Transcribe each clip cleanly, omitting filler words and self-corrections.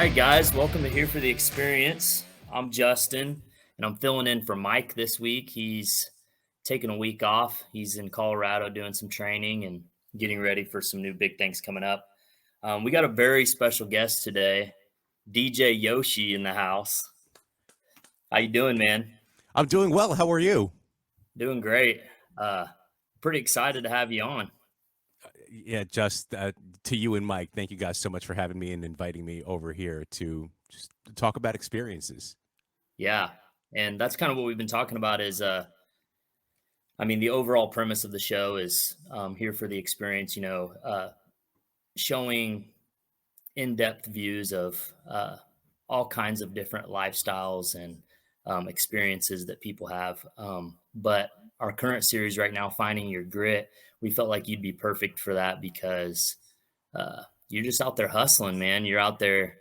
right, guys, welcome to Here for the Experience. I'm Justin, and I'm filling in for Mike this week. He's taking a week off. He's in Colorado doing some training and getting ready for some new big things coming up. We got a very special guest today, DJ Yoshi in the house. How you doing, man? I'm doing well. How are you? Doing great. Uh, Pretty excited to have you on. Yeah, just to you and Mike, thank you guys so much for having me and inviting me over here to just talk about experiences. Yeah, and that's kind of what we've been talking about. The overall premise of the show is here for the experience. Showing in-depth views of all kinds of different lifestyles and experiences that people have. But our current series right now, Finding Your Grit, we felt like you'd be perfect for that because you're just out there hustling, man. You're out there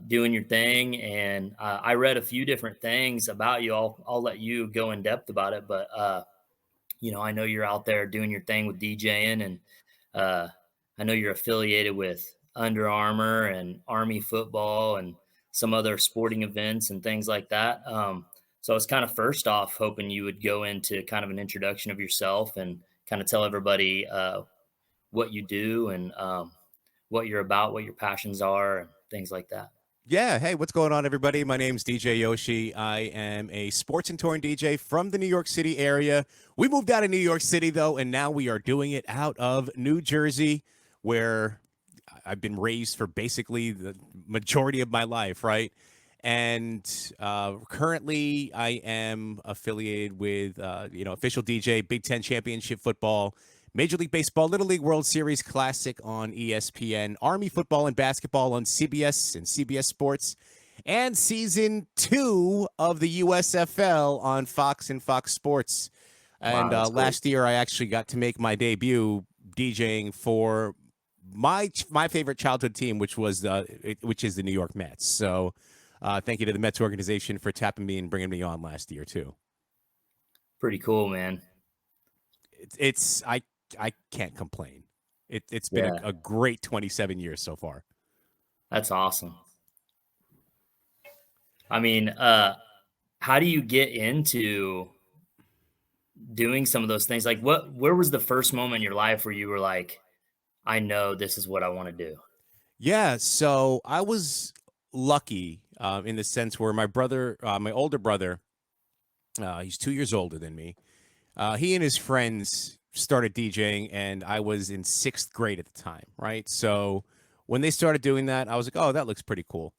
doing your thing. And I read a few different things about you. I'll let you go in depth about it, but I know you're out there doing your thing with DJing, and uh, I know you're affiliated with Under Armour and Army football and some other sporting events and things like that. So I was kind of first off hoping you would go into kind of an introduction of yourself and kind of tell everybody what you do and what you're about, what your passions are, and things like that. Yeah, hey, what's going on, everybody? My name's DJ Yoshi. I am a sports and touring DJ from the New York City area. We moved out of New York City, though, and now we are doing it out of New Jersey, where I've been raised for basically the majority of my life, right? And currently, I am affiliated with, official DJ, Big Ten Championship football, Major League Baseball, Little League World Series Classic on ESPN, Army football and basketball on CBS and CBS Sports, and season 2 of the USFL on Fox and Fox Sports. And Wow, that's cool. last year, I actually got to make my debut DJing for my favorite childhood team, which is the New York Mets. So thank you to the Mets organization for tapping me and bringing me on last year too. Pretty cool, man. I can't complain. It's been Yeah, a great 27 years so far. that's awesome. I mean, how do you get into doing some of those things? Like, where was the first moment in your life where you were like, I know this is what I want to do? Yeah, so I was lucky in the sense where my brother, my older brother, he's 2 years older than me. He and his friends started DJing, and I was in 6th grade at the time, right? So when they started doing that, I was like, oh, that looks pretty cool.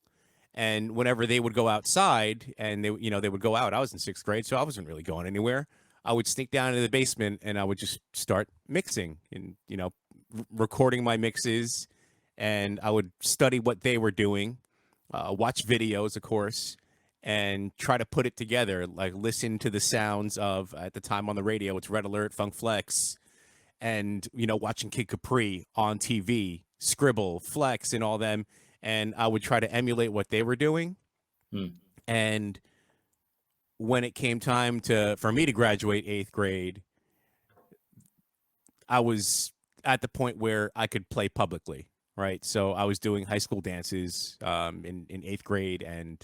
And whenever they would go outside and they would go out, I was in 6th grade, so I wasn't really going anywhere. I would sneak down into the basement and I would just start mixing and, recording my mixes. And I would study what they were doing, watch videos, of course, and try to put it together, like listen to the sounds of, at the time on the radio, it's Red Alert, Funk Flex, and watching Kid Capri on TV, Scribble, Flex, and all them, and I would try to emulate what they were doing. Hmm. And when it came time for me to graduate 8th grade, I was at the point where I could play publicly, right? So I was doing high school dances in 8th grade and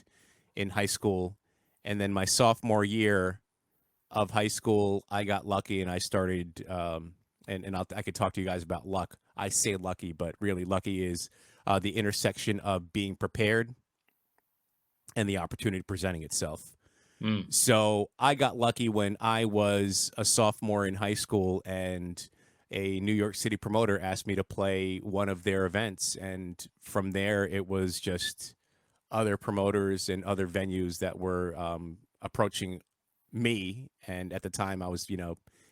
in high school, and then my sophomore year of high school, I got lucky and I started, I could talk to you guys about luck. I say lucky, but really lucky is the intersection of being prepared and the opportunity presenting itself. Hmm. So I got lucky when I was a sophomore in high school, and a New York City promoter asked me to play one of their events. And from there, it was just other promoters and other venues that were approaching me. And at the time, I was,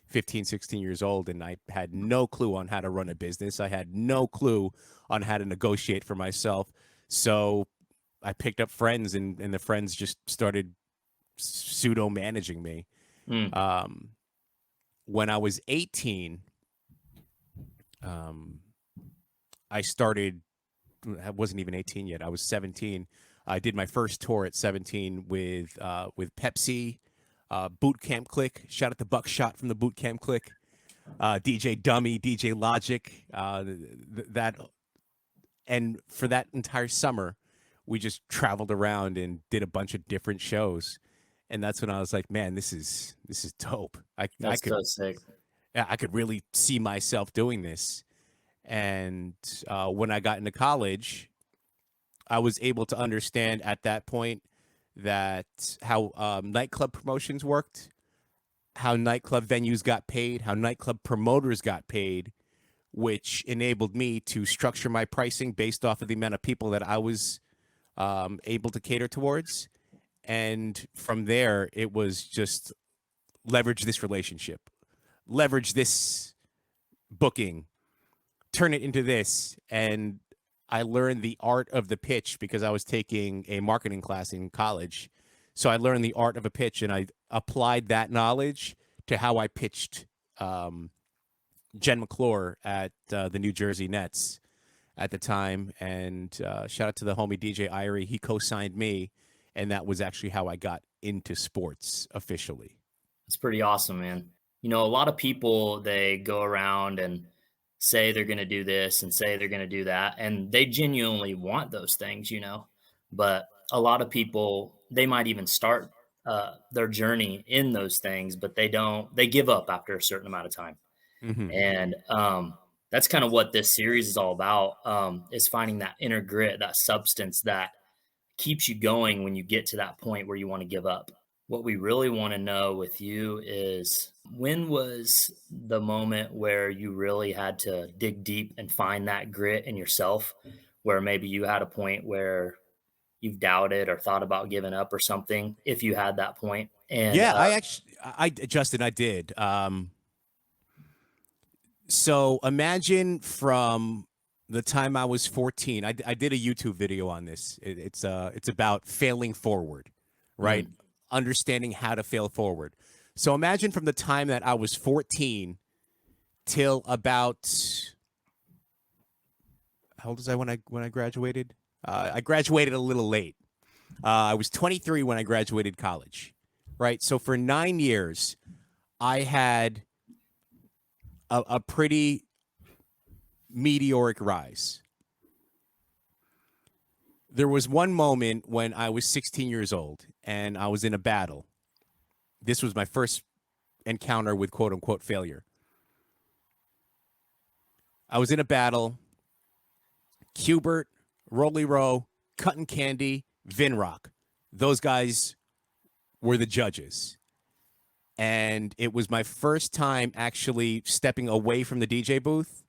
15, 16 years old, and I had no clue on how to run a business. I had no clue on how to negotiate for myself. So I picked up friends, and the friends just started pseudo managing me. Hmm. Um, when I was 18, I started. I wasn't even 18 yet. I was 17. I did my first tour at 17 with Pepsi, Boot Camp Click. Shout out to Buckshot from the Boot Camp Click, DJ Dummy, DJ Logic. That, and for that entire summer, we just traveled around and did a bunch of different shows. And that's when I was like, man, this is dope. I That's could so sick. yeah, I could really see myself doing this. And when I got into college, I was able to understand at that point that how nightclub promotions worked, how nightclub venues got paid, how nightclub promoters got paid, which enabled me to structure my pricing based off of the amount of people that I was able to cater towards. And from there, it was just leverage this relationship, leverage this booking, turn it into this. And I learned the art of the pitch because I was taking a marketing class in college. So I learned the art of a pitch and I applied that knowledge to how I pitched Jen McClure at the New Jersey Nets at the time. And shout out to the homie DJ Irie. He co signed me. And that was actually how I got into sports officially. It's pretty awesome, man. A lot of people, they go around and say they're going to do this and say they're going to do that, and they genuinely want those things. But a lot of people, they might even start their journey in those things, but they don't, they give up after a certain amount of time. Hmm. And that's kind of what this series is all about, is finding that inner grit, that substance that keeps you going when you get to that point where you want to give up. What we really want to know with you is, when was the moment where you really had to dig deep and find that grit in yourself, where maybe you had a point where you've doubted or thought about giving up or something, if you had that point. And Yeah, I actually, Justin, I did. So imagine from the time I was 14, I did a YouTube video on this. It's about failing forward, right? mm, Understanding how to fail forward. So imagine from the time that I was 14 till about, how old was I when I graduated? I graduated a little late. I was 23 when I graduated college, right? So for 9 years, I had a pretty meteoric rise. There was one moment when I was 16 years old and I was in a battle. This was my first encounter with quote unquote failure. I was in a battle. Cubert, Rolly Rowe, Cutting Candy, Vinrock. Those guys were the judges. And it was my first time actually stepping away from the DJ booth,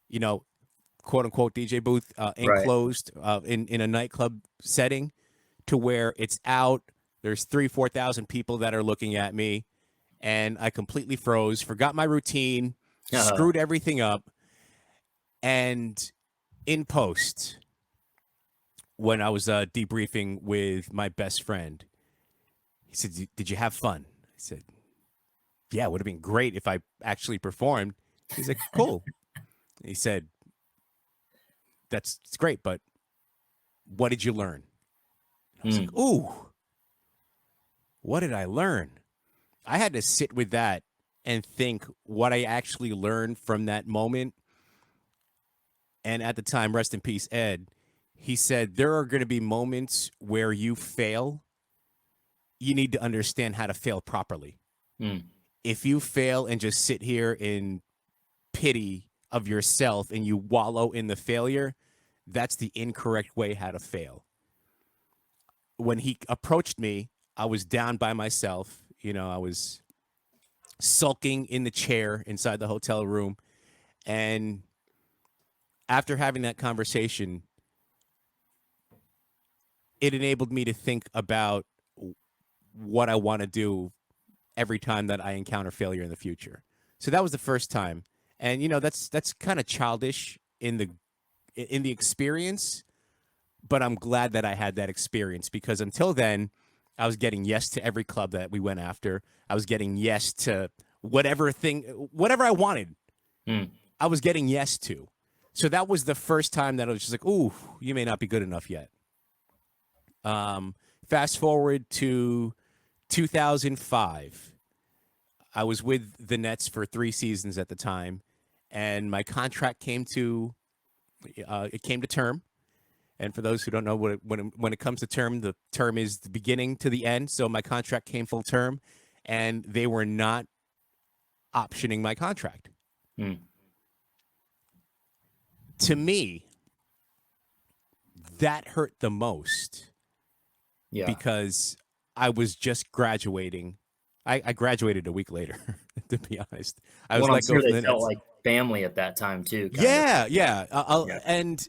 you know, quote unquote DJ booth, right. enclosed in a nightclub setting, to where it's out. There's 4,000 people that are looking at me, and I completely froze, forgot my routine, Uh, screwed everything up. And in post, when I was debriefing with my best friend, he said, "Did you have fun?" I said, "Yeah, it would have been great if I actually performed." He's like, "Cool." He said, it's great, but what did you learn?" I was like, mm, "Ooh, what did I learn?" I had to sit with that and think what I actually learned from that moment. And at the time, rest in peace, Ed, he said, there are going to be moments where you fail. You need to understand how to fail properly. mm, If you fail and just sit here in pity of yourself and you wallow in the failure, that's the incorrect way how to fail. When he approached me, I was down by myself. I was sulking in the chair inside the hotel room. And after having that conversation, it enabled me to think about what I want to do every time that I encounter failure in the future. So that was the first time. And that's kind of childish in the experience, but I'm glad that I had that experience, because until then, I was getting yes to every club that we went after. I was getting yes to whatever I wanted. mm. I was getting yes to. So that was the first time that I was just like, "Ooh, you may not be good enough yet." Fast forward to 2005. I was with the Nets for 3 seasons at the time, and my contract came to term. And for those who don't know when it comes to term, the term is the beginning to the end. So my contract came full term, and they were not optioning my contract. Mm. To me, that hurt the most Yeah. because I was just graduating. I graduated a week later, to be honest. I Well, was I'm let go sure from they the felt Nets. like family at that time too, kind of. Yeah, yeah. Yeah. And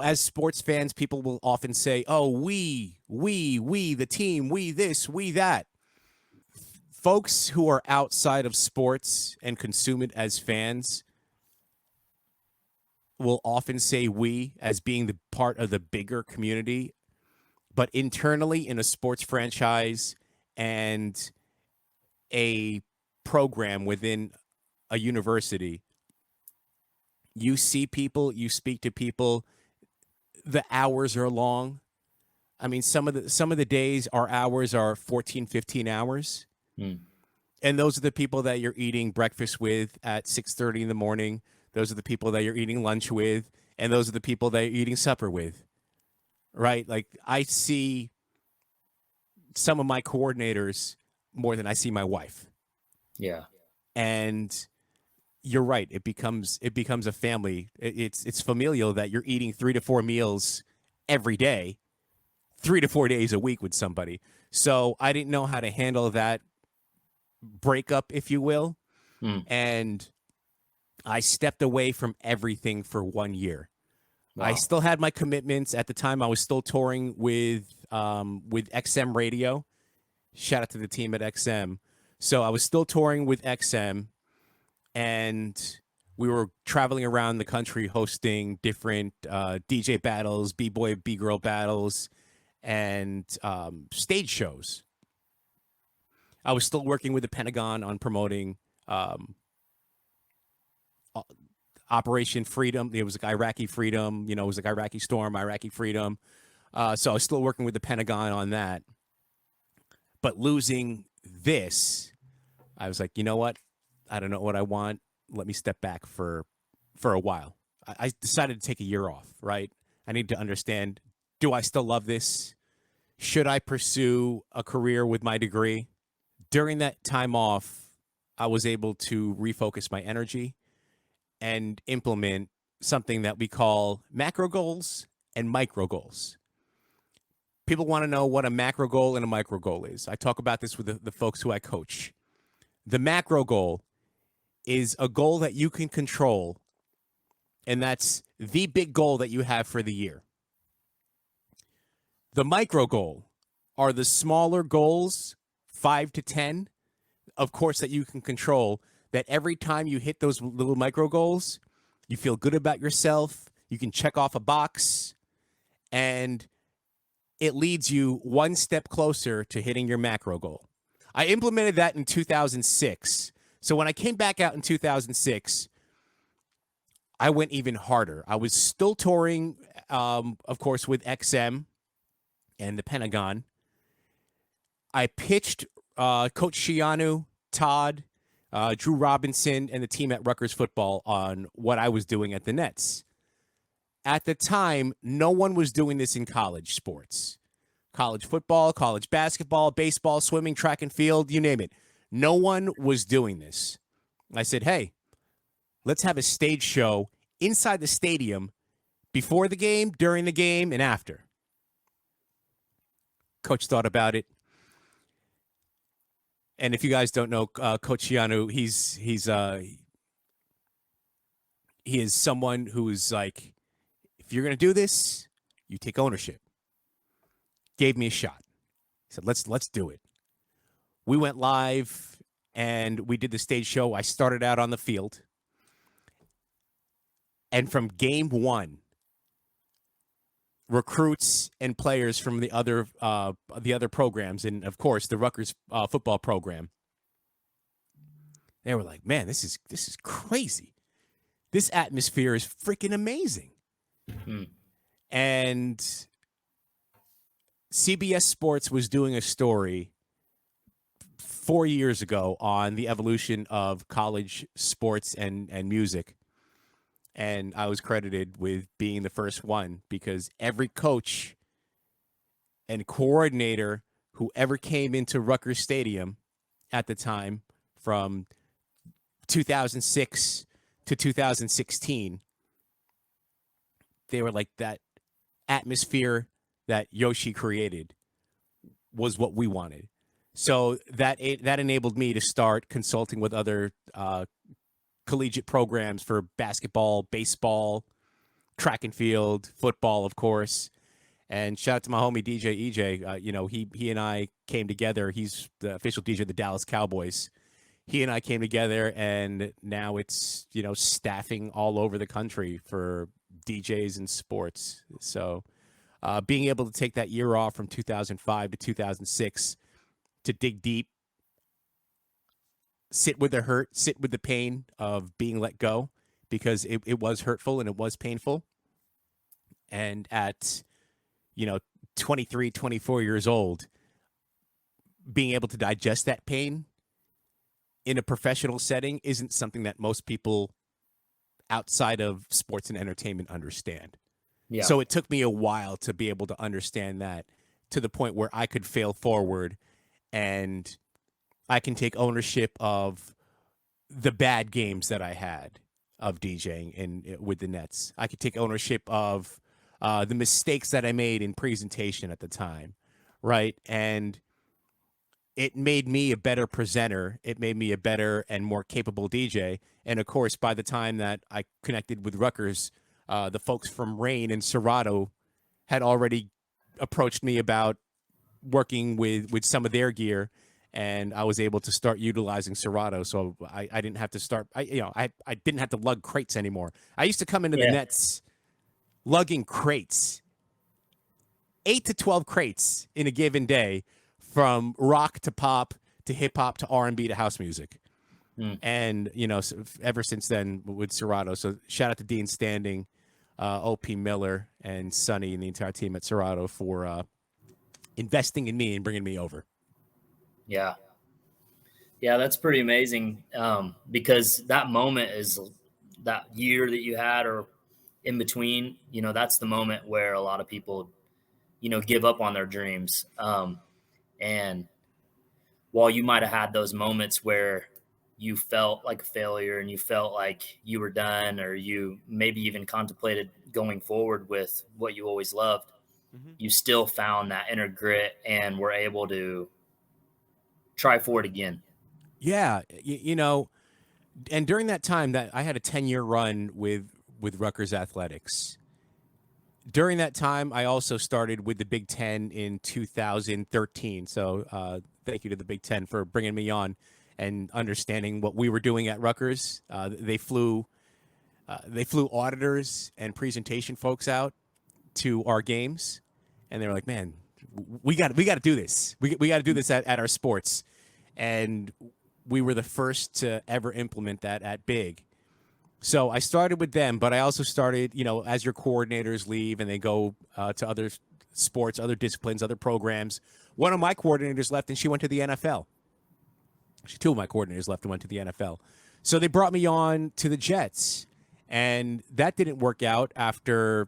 as sports fans, people will often say, "Oh, we, the team, we this, we that." Folks who are outside of sports and consume it as fans will often say "we" as being the part of the bigger community, but internally in a sports franchise and a program within a university, you see people, you speak to people, the hours are long. I mean, some of the days our hours are 14, 15 hours. Mm. And those are the people that you're eating breakfast with at 6:30 in the morning. Those are the people that you're eating lunch with, and those are the people that you're eating supper with. Right? Like I see some of my coordinators more than I see my wife. Yeah. And you're right. It becomes a family. It's familial that you're eating 3 to 4 meals every day, 3 to 4 days a week with somebody. So I didn't know how to handle that breakup, if you will, Mm. and I stepped away from everything for 1 year. I Wow. still had my commitments at the time. I was still touring with XM Radio. Shout out to the team at XM. So I was still touring with XM, and we were traveling around the country hosting different DJ battles, b-boy, b-girl battles, and stage shows. I was still working with the Pentagon on promoting um, Operation Freedom. It was like Iraqi Freedom. It was like Iraqi Storm, Iraqi Freedom. So I was still working with the Pentagon on that. But losing this, I was like, you know what? I don't know what I want. Let me step back for a while. I decided to take a year off. Right? I need to understand: do I still love this? Should I pursue a career with my degree? During that time off, I was able to refocus my energy and implement something that we call macro goals and micro goals. People want to know what a macro goal and a micro goal is. I talk about this with the folks who I coach. The macro goal is a goal that you can control, and that's the big goal that you have for the year. The micro goal are the smaller goals, 5 to 10, of course, that you can control, that every time you hit those little micro goals, you feel good about yourself. You can check off a box, and it leads you one step closer to hitting your macro goal. I implemented that in 2006. So when I came back out in 2006, I went even harder. I was still touring, of course, with XM and the Pentagon. I pitched Coach Shianu, Todd, Drew Robinson, and the team at Rutgers football on what I was doing at the Nets. At the time, no one was doing this in college sports. College football, college basketball, baseball, swimming, track and field, you name it. No one was doing this. I said, hey, let's have a stage show inside the stadium before the game, during the game, and after. Coach thought about it. And if you guys don't know Coach Shianu, he is someone who is like, if you're going to do this, you take ownership. Gave me a shot. He said, let's do it. We went live and we did the stage show. I started out on the field. And from game one, recruits and players from the other programs, and of course the Rutgers football program, they were like, "Man, this is crazy. This atmosphere is freaking amazing." Mm. And CBS Sports was doing a story 4 years ago on the evolution of college sports and music. And I was credited with being the first one because every coach and coordinator who ever came into Rutgers Stadium at the time from 2006 to 2016, they were like, that atmosphere that Yoshi created was what we wanted. So that enabled me to start consulting with other collegiate programs for basketball, baseball, track and field, football, of course. And shout out to my homie DJ EJ. He and I came together. He's the official DJ of the Dallas Cowboys. He and I came together, and now it's staffing all over the country for DJs and sports. So being able to take that year off from 2005 to 2006 to dig deep, sit with the hurt, sit with the pain of being let go, because it was hurtful and it was painful. And at 23, 24 years old, being able to digest that pain in a professional setting isn't something that most people outside of sports and entertainment understand. Yeah. So it took me a while to be able to understand that, to the point where I could fail forward and I can take ownership of the bad games that I had of DJing with the Nets. I could take ownership of the mistakes that I made in presentation at the time, right? And it made me a better presenter. It made me a better and more capable DJ. And of course, by the time that I connected with Rutgers, the folks from Rain and Serato had already approached me about working with some of their gear, and I was able to start utilizing Serato. So I didn't have to start. I didn't have to lug crates anymore. I used to come into the Yeah. Nets lugging crates, 8 to 12 crates in a given day, from rock to pop to hip hop to R&B to house music. Mm. And so ever since then with Serato. So shout out to Dean Standing, OP Miller, and Sonny and the entire team at Serato for investing in me and bringing me over. Yeah. Yeah, that's pretty amazing. Because that moment is that year that you had, or in between, that's the moment where a lot of people, give up on their dreams. And while you might have had those moments where you felt like a failure and you felt like you were done, or you maybe even contemplated going forward with what you always loved, Mm-hmm. you still found that inner grit and were able to try for it again. Yeah, and during that time, that I had a 10-year run with Rutgers athletics. During that time, I also started with the Big Ten in 2013. So thank you to the Big Ten for bringing me on and understanding what we were doing at Rutgers. They flew auditors and presentation folks out to our games, and they were like, "Man, we got to do this. We got to do this at our sports." And we were the first to ever implement that at Big. So I started with them, but I also started, as your coordinators leave and they go to other sports, other disciplines, other programs. One of my coordinators left and she went to the NFL. Actually, two of my coordinators left and went to the NFL. So they brought me on to the Jets, and that didn't work out after,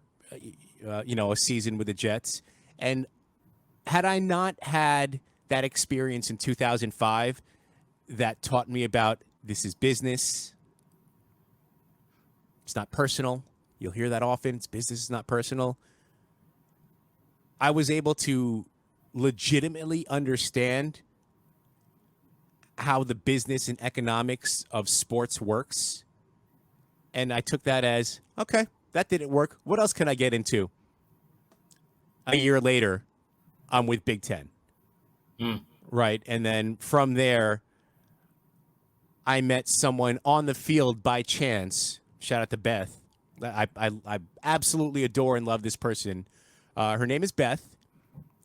a season with the Jets. And had I not had that experience in 2005 that taught me about this is business, it's not personal. You'll hear that often. It's business, it's not personal. I was able to legitimately understand how the business and economics of sports works. And I took that as, okay, that didn't work. What else can I get into? A year later, I'm with Big Ten. Mm. Right. And then from there, I met someone on the field by chance. Shout out to Beth. I absolutely adore and love this person. Her name is Beth,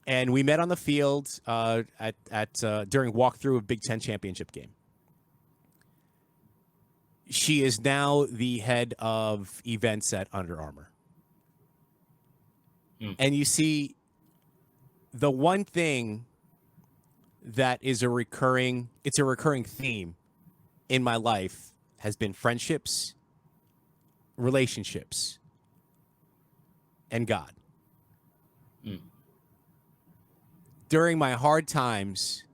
and we met on the field during walkthrough of Big Ten championship game. She is now the head of events at Under Armour. Mm. And you see, the one thing that is a recurring theme in my life has been friendships relationships, and God. Mm. During my hard times,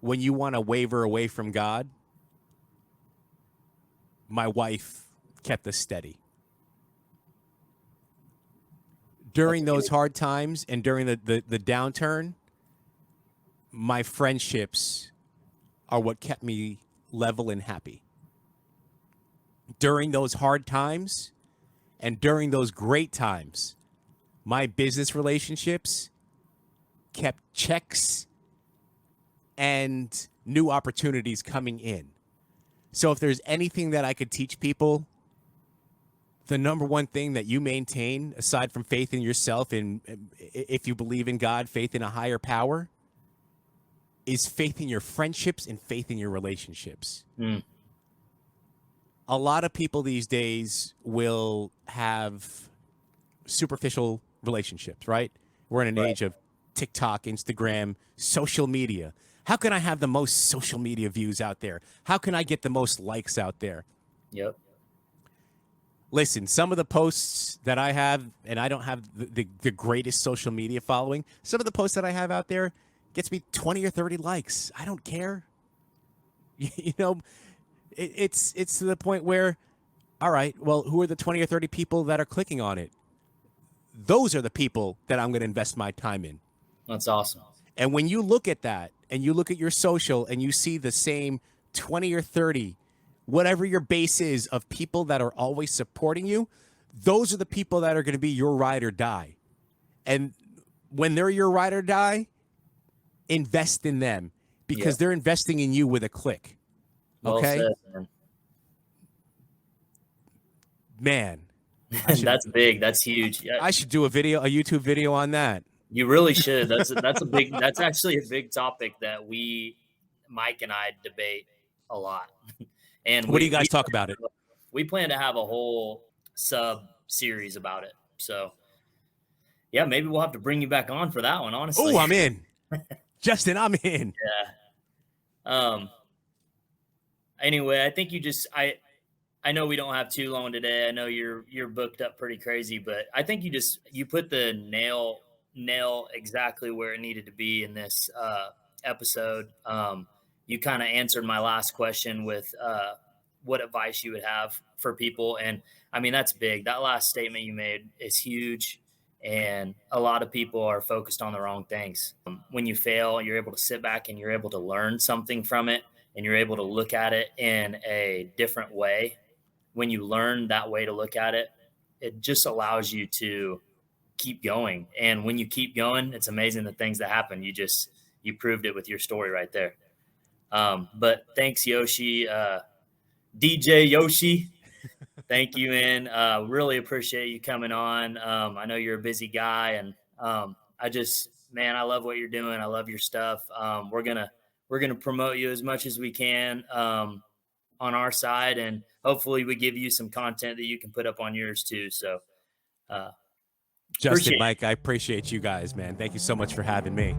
when you want to waver away from God, my wife kept us steady. That's During those good. hard times and during the downturn, my friendships are what kept me level and happy. During those hard times and during those great times, my business relationships kept checks and new opportunities coming in. So if there's anything that I could teach people, the number one thing that you maintain, aside from faith in yourself and if you believe in God, faith in a higher power, is faith in your friendships and faith in your relationships. Mm. A lot of people these days will have superficial relationships, right? We're in an Right. age of TikTok, Instagram, social media. How can I have the most social media views out there? How can I get the most likes out there? Yep. Listen, some of the posts that I have, and I don't have the greatest social media following, some of the posts that I have out there gets me 20 or 30 likes. I don't care. You know, it's to the point where, all right, well, who are the 20 or 30 people that are clicking on it? Those are the people that I'm going to invest my time in. That's awesome. And when you look at that and you look at your social and you see the same 20 or 30, whatever your base is of people that are always supporting you, those are the people that are going to be your ride or die. And when they're your ride or die, invest in them Yeah. because they're investing in you with a click. Well Okay? said, man. Man, I should That's big. That's huge. Yeah, I should do a YouTube video on that. you really should. That's a big. That's actually a big topic that Mike and I debate a lot, and What do you guys talk about it? we plan to have a whole sub series about it. So yeah, maybe we'll have to bring you back on for that one. Oh, Honestly, I'm in. Justin, I'm in. yeah. Anyway, I think I know we don't have too long today. I know you're booked up pretty crazy, but I think you put the nail exactly where it needed to be in this episode. You kind of answered my last question with what advice you would have for people, and I mean that's big. That last statement you made is huge, and a lot of people are focused on the wrong things. When you fail, you're able to sit back and you're able to learn something from it, and you're able to look at it in a different way. When you learn that way to look at it, it just allows you to keep going. And when you keep going, it's amazing the things that happen. You proved it with your story right there. But thanks, Yoshi, DJ Yoshi. Thank you, man. Really appreciate you coming on. I know you're a busy guy, and man, I love what you're doing. I love your stuff. We're gonna promote you as much as we can on our side, and hopefully we give you some content that you can put up on yours too. So Justin, appreciate Mike, I appreciate you guys, man. Thank you so much for having me.